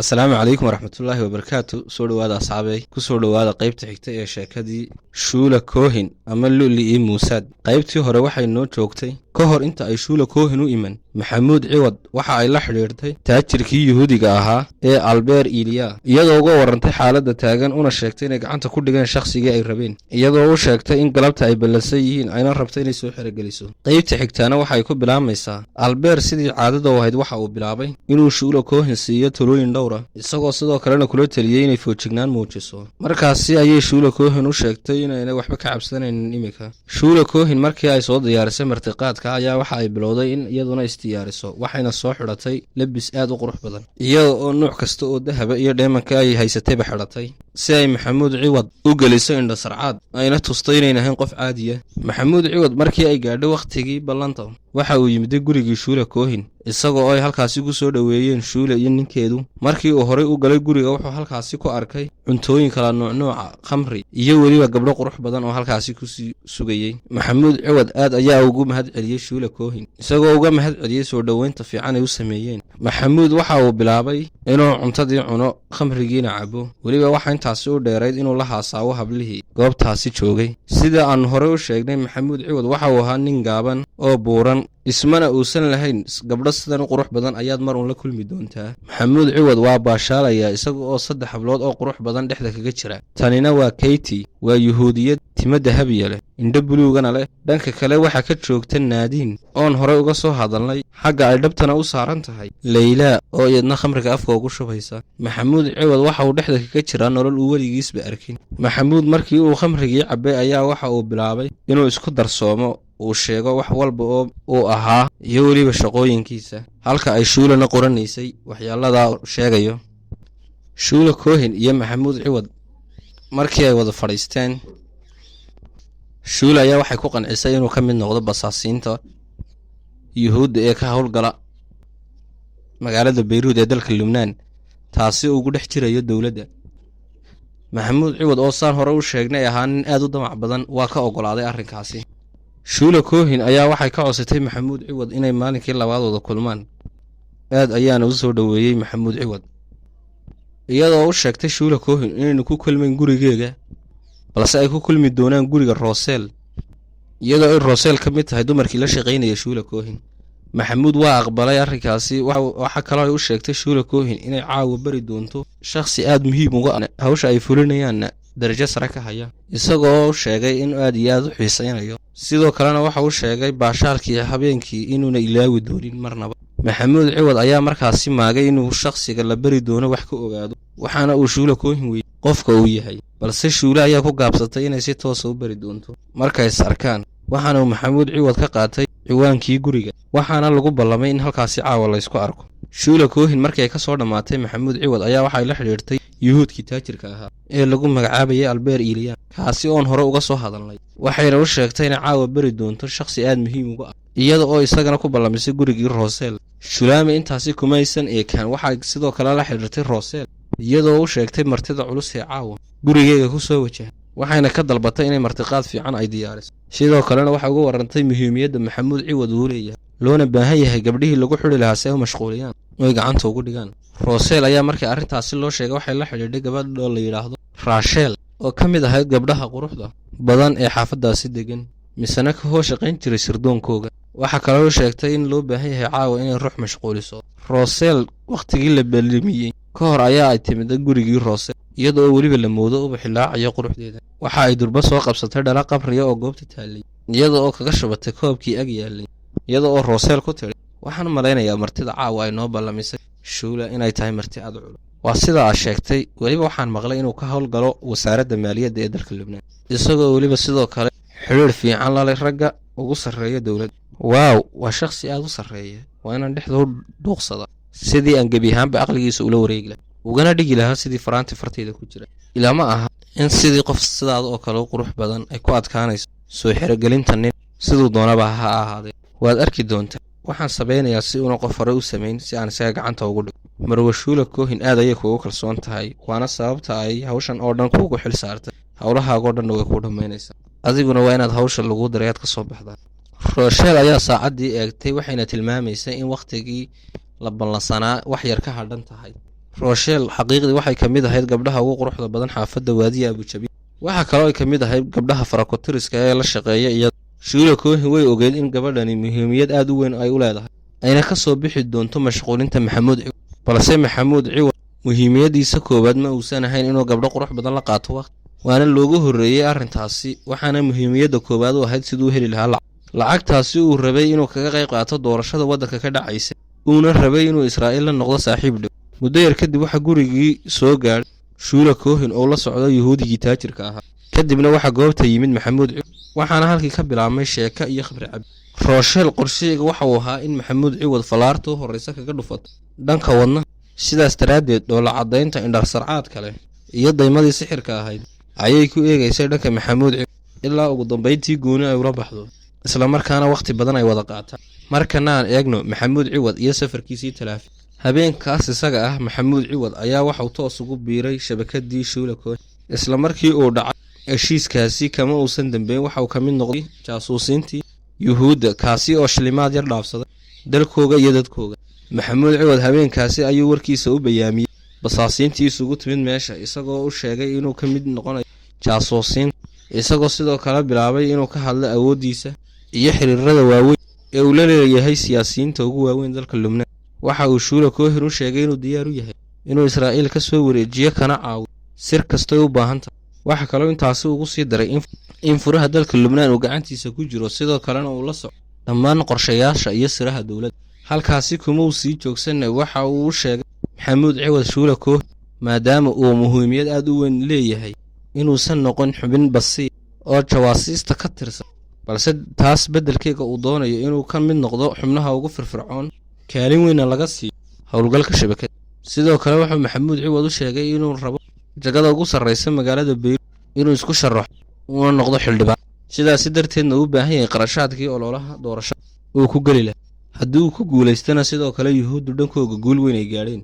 asalaamu calaykum waraxmatullaahi wabarakaatu. soo dhowaada asxaabey ku soo dhowaada qaybta xigta ee sheekadii shuula koohin ama luli ii muusaad. qaybtii hore waxay noo joogtay ka hor inta ay shuula koohin u iman maxamuud ciwad waxa ay la xidhiirtay taajirkii yuhuudiga ahaa ee albeer iliya iyadoo uga warrantay xaaladda taagan una sheegtay inay gacanta ku dhigeen shakhsigii ay rabeen, iyadoo u sheegtay in galabta ay ballansan yihiin ayna rabta inay soo xerogeliso. qaybta xigtaana waxay ku bilaamaysaa albeer sidii caadada u ahayd waxa uu bilaabay inuu shuula koohin siiyo talooyin dhowra, isagoo sidoo kalena kula teliyey inay foojignaan muujiso. markaasi ayay shuula koohin u sheegtay inayna waxba ka cabsanaynin iminka. shuula koohin markii ay soo diyaarisay martiqaadka ayaa waxa ay bilowday in iyaduna isdiyaariso, waxayna soo xidhatay lebis aad u qurux badan, iyada oo nuuc kasta oo dahaba iyo dheemanka ay haysatayba xidhatay si ay maxamuud ciwad u geliso indha sarcaad ayna tustay inayn ahayn qof caadiya. maxamuud ciwad markii ay gaadhay wakhtigii ballanta waxa uu yimiday gurigii shuula koohin, isagoo ay halkaasi ku soo dhoweeyeen shuula iyo ninkeedu. markii uu horay u galay guriga wuxuu halkaasi ku arkay cuntooyin kala nuucnuuca, khamri iyo weliba gabdho qurux badan oo halkaasi kusii sugayey. maxamuud ciwad aad ayaa ugu mahad celiyey shuula koohin, isagoo uga mahad celiyey soo dhoweynta fiican ay u sameeyeen. maxamuud waxa uu bilaabay inuu cuntadii cuno, khamrigiina cabo, weliba waxa intaasi u dheerayd inuu la haasaawo hablihii goobtaasi joogay. sida aan horey u sheegnay, maxamuud ciwad waxa uu ahaa nin gaaban oo buuran, ismana uusan lahayn gabdho sidan u qurux badan ayaad mar uun la kulmi doontaa. maxamuud ciwad waa baashaalaya isaga oo 3 hablood oo qurux badan dhexda kaga jira. tanina waa keyti, waa yuhuudiyad timo dahabiya leh, indho buluugana leh. dhanka kale waxaa ka joogta naadiin oon horey uga soo hadalnay, xagga ay dhabtana u saaran tahay laylaa oo iyadna khamriga afka ugu shubaysa. maxamuud ciwad waxa uu dhexda kaga jiraa nolol uu weligiisba arkin. maxamuud markii uu khamrigii cabbay ayaa waxa uu bilaabay inuu isku darsoomo, uu sheego wax walba oo uu ahaa iyo weliba shaqooyinkiisa, halka ay shuulana qoranaysay waxyaaladaa sheegayo. shuula koohin iyo maxamuud ciwad markii ay wada fadhiisteen, shuula ayaa waxay ku qancisay inuu ka mid noqdo basaasiinta yuhuudda ee ka howlgala magaalada bayruud ee dalka lubnaan, taasi ugu dhex jirayo dowladda. maxamuud ciwad oo saan hore u sheegnay ahaa nin aad u damac badan waa ka oggolaaday arrinkaasi. shuula koohin ayaa waxay ka codsatay maxamuud ciwad inay maalinkii labaad wada kulmaan, aad ayaana u soo dhoweeyey maxamuud ciwad, iyadoo u sheegtay shuula koohin inaynu ku kulmayn gurigeega balse ay ku kulmi doonaan guriga rooseel, iyadoo ay rooseel ka mid tahay dumarkii la shaqaynaya shuula koohin. maxamuud waa aqbalay arrinkaasi. waxa kaloo ay u sheegtay shuula koohin inay caawa bari doonto shakhsi aad muhiim uga hawsha ay fulinayaanna darajo sare ka haya, isagoo sheegay in aad iyo aad u xiisaynayo. sidoo kalena waxa uu sheegay baashaalkii habeenkii inuuna ilaawi doonin marnaba. maxamuud ciwad ayaa markaasi maagay inuu shakhsiga la bari doono wax ka ogaado, waxaana uu shuula koohin weyey qofka uu yahay, balse shuula ayaa ku gaabsatay inay si toosa u bari doonto markay is arkaan. waxaana uu maxamuud ciwad ka qaatay ciwaankii guriga, waxaana lagu ballamay in halkaasi caawa laysku arko. shuula koohin markii ay ka soo dhammaatay maxamuud ciwad ayaa waxay la xidhiirtay yuhuudkii taajirka ahaa ee lagu magacaabayay albeer iliya, kaasi oon hore uga soo hadalnay. waxayna u sheegtay inay caawa bari doonto shakhsi aad muhiim uga ah, iyada oo isagana ku ballamisay gurigii rooseel. shulaame intaasi kumaysan eekaan, waxay sidoo kale la xidhiirtay rooseel, iyadoo u sheegtay martida culus ee caawa gurigeega ku soo wajaha, waxayna ka dalbatay inay martiqaad fiican ay diyaariso. sidoo kalena waxay uga warrantay muhiimiyadda maxamuud ciwad uu leeyahay, loona baahan yahay gabdhihii lagu xidhi lahaa si ay u mashquuliyaan oy gacanta ugu dhigaan. rooseel ayaa markii arrintaasi loo sheegay waxay la xidhiidhay gabadh oo la yidhaahdo raasheel, oo ka mid ahayd gabdhaha quruxda badan ee xaafaddaasi degan, misena ka hoo shaqayn jiray sirdoonkooga. waxaa kaloo sheegtay in loo baahan yahay caawa inay ruux mashquuliso. rooseel wakhtigii la ballamiyey ka hor ayaa ay timida gurigii rooseel, iyadoo weliba la moodo uba xilaacayo quruxdeeda. waxa ay durba soo qabsatay dhala qabriya oo goobta taallay, iyada oo kaga shubatay koobkii ag yaallay, iyada oo rooseel ku tidhi, waxaan malaynayaa martida caawa ay noo ballamisay shuula inay tahay marti aad culus. waa sidaa sheegtay. weliba waxaan maqlay inuu ka howlgalo wasaaradda maaliyadda ee dalka lubnaan, isagoo weliba sidoo kale xidhiir fiican laleh ragga ugu sarreeya dowladda. waaw, waa shakhsi aad u sarreeya, waa inaan dhexda u dhuuqsada sidii aan gebi ahaanba aqligiisa ula wareegi lahaa, ugana dhigi lahaa sidii faraanti farteyda ku jira. ilaa ma aha in sidii qof sidaada oo kale u qurux badan ay ku adkaanayso soo xerogelinta nin siduu doonaba ha ahaadee. waad arki doontaa. waxaan samaynayaa si una qof hore u samayn si aan isaga gacanta ugu dhigo. marwa shuula koohin aad ayay kuugu kalsoon tahay, waana sababta ay hawshan oo dhan kuugu xil saartay. howlahaagoo dhanna way kuu dhammaynaysaa, adiguna waa inaad hawsha lagu daray aad ka soo baxdaa. rooseel ayaa saacaddii eegtay, waxayna tilmaamaysay in wakhtigii la ballansanaa wax yar ka hadhan tahay. Rochelle xaqiiqdii waxay ka mid ahayd gabdhaha ugu quruxda badan xaafadda Waadiga Abujabi. Waxa kale oo ay ka mid ahayd gabdhaha farakotiriska ee la shaqeeya iyada. Shula Cohen way ogeyd in gabadhani muhiimiyad aad u weyn ay u leedahay, ayna ka soo bixi doonto mashquulinta Maxamuud Ciwad. Balse Maxamuud Ciwad muhiimiyadiisa koowaad ma uusan ahayn inuu gabdho qurux badan la qaato waqti, waana loogu horreeyay arrintaasi, waxaana muhiimiyadda koowaad u ahayd siduu heli lahaa lacagtaasi uu rabay inuu kaga qayb qaato doorashada waddanka ka dhacaysa, uuna rabay inuu Israa'iil la noqdo saaxiib dhow. Muddo yar kadib waxaa gurigii soo gaadhay Shula Cohen oo la socda Yuhuudigii taajirka ahaa. Kadibna waxaa goobta yimid Maxamuud Ciwad, waxaana halkii ka bilaabmay sheeko iyo khamri cab. Rochelle qorsheega waxa uu ahaa in Maxamuud Ciwad falaarta u horreysa kaga dhufato dhanka wadnaha, sidaas daraaddeed dhoolla caddaynta indhar sarcaadka leh iyo daymadii sixirka ahayd ayay ku eegaysay dhanka Maxamuud Ciwad ilaa ugu dambayntii gooni ay ula baxdo, isla markaana waqti badan ay wada qaataan. Markana aan eegno Maxamuud Ciwad iyo safarkiisii talaafi. Habeenkaas isaga ah Maxamuud Ciwad ayaa waxa uu toos ugu biiray shabakadii Shula Cohen. Isla markii uu dhacay heshiiskaasi kama uusan dambeyn, waxa uu ka mid noqday jaasuusiintii Yuhuudda, kaasi oo shilimaad yar dhaafsaday dalkooga iyo dadkooga. Maxamuud Ciwad habeenkaasi ayuu warkiisa u bayaamiyey basaasiintii isugu timid meesha, isagoo u sheegay inuu ka mid noqonayo jaasuusiinta, isagoo sidoo kale bilaabay inuu ka hadlo awooddiisa iyo xiriirada waaweyn ee uu la leeyahay siyaasiyiinta ugu waaweyn dalka Lubnaan. Waxa uu Shula Cohen u sheegay inuu diyaar u yahay inuu Israa'iil ka soo wareejiyo kana caawiyo sir kastoo u baahan tahay. Waxa kaloo intaasi ugu sii daray in furaha dalka Lubnaan uu gacantiisa ku jiro, sidoo kalena uu la socdo dhammaan qorshayaasha iyo siraha dowladda. Halkaasi kuma uu sii joogsanay, waxa uu u sheegay Maxamuud Ciwad Shula Cohen maadaama uu muhiimiyad aad u weyn leeyahay inuusan noqon xubin basiir oo jawaasiista ka tirsan, balse taas beddelkeega uu doonayo inuu ka mid noqdo xubnaha ugu firfircoon, kaalin weynna laga siiyo howlgalka shabakadda. Sidoo kale wuxuu Maxamuud Ciwad u sheegay inuu rabo jagada ugu sarreysa magaalada Beirut inuu isku sharaxo uuna noqdo xildhibaan, sidaasi darteedna u baahan yahay qarashaadkii ololaha doorashada uu ku geli lahaa. Haddii uu ku guulaystana sidoo kale Yuhuuddu dhankooga guul weyn ay gaadheen,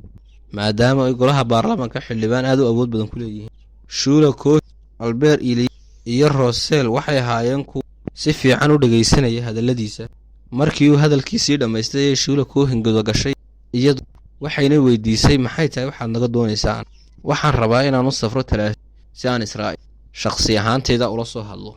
maadaama ay golaha baarlamaanka xildhibaan aad u awood badan ku leeyihiin. Shula Cohen, Albert Ili iyo Rochelle waxay ahaayeen kuwo si fiican u dhageysanaya hadalladiisa. Markii uu hadalkiisii dhammaystay ee Shula Cohen gudagashay iyadu, waxayna weydiisay maxay tahay waxaad naga doonaysaan. Waxaan rabaa inaan u safro talaafi si aan Israa'iil shakhsi ahaanteyda ula soo hadlo.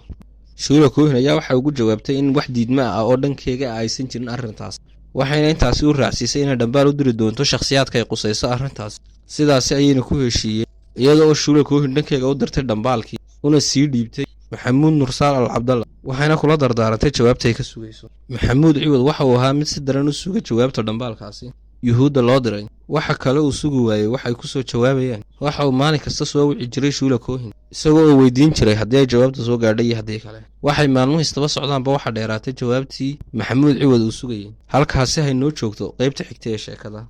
Shula Cohen ayaa waxa ugu jawaabtay in wax diidma ah oo dhankeega aysan jirin arrintaas, waxayna intaasi u raacsiisay inay dhambaal u diri doonto shakhsiyaadka ay qusayso arrintaas. Sidaasi ayayna ku heshiiyeen, iyada oo Shula Cohen dhankeega u dirtay dhambaalkii una sii dhiibtay Maxamuud Nursaal Al Cabdalla, waxayna kula dardaarantay jawaabta ay ka sugayso. Maxamuud Ciwad waxa uu ahaa mid si daran u suga jawaabta dhambaalkaasi Yuhuudda loo diray. Waxa kale uu sugi waayey waxay ku soo jawaabayaan. Waxa uu maalin kasta soo wici jiray Shula Cohen, isagoo uu weydiin jiray haddii ay jawaabta soo gaadhay iyo haddii kale. Waxay maalmuhu istaba socdaanba waxa dheeraatay jawaabtii Maxamuud Ciwad uu sugayay. Halkaasi hay noo joogto qaybta xigta ee sheekada.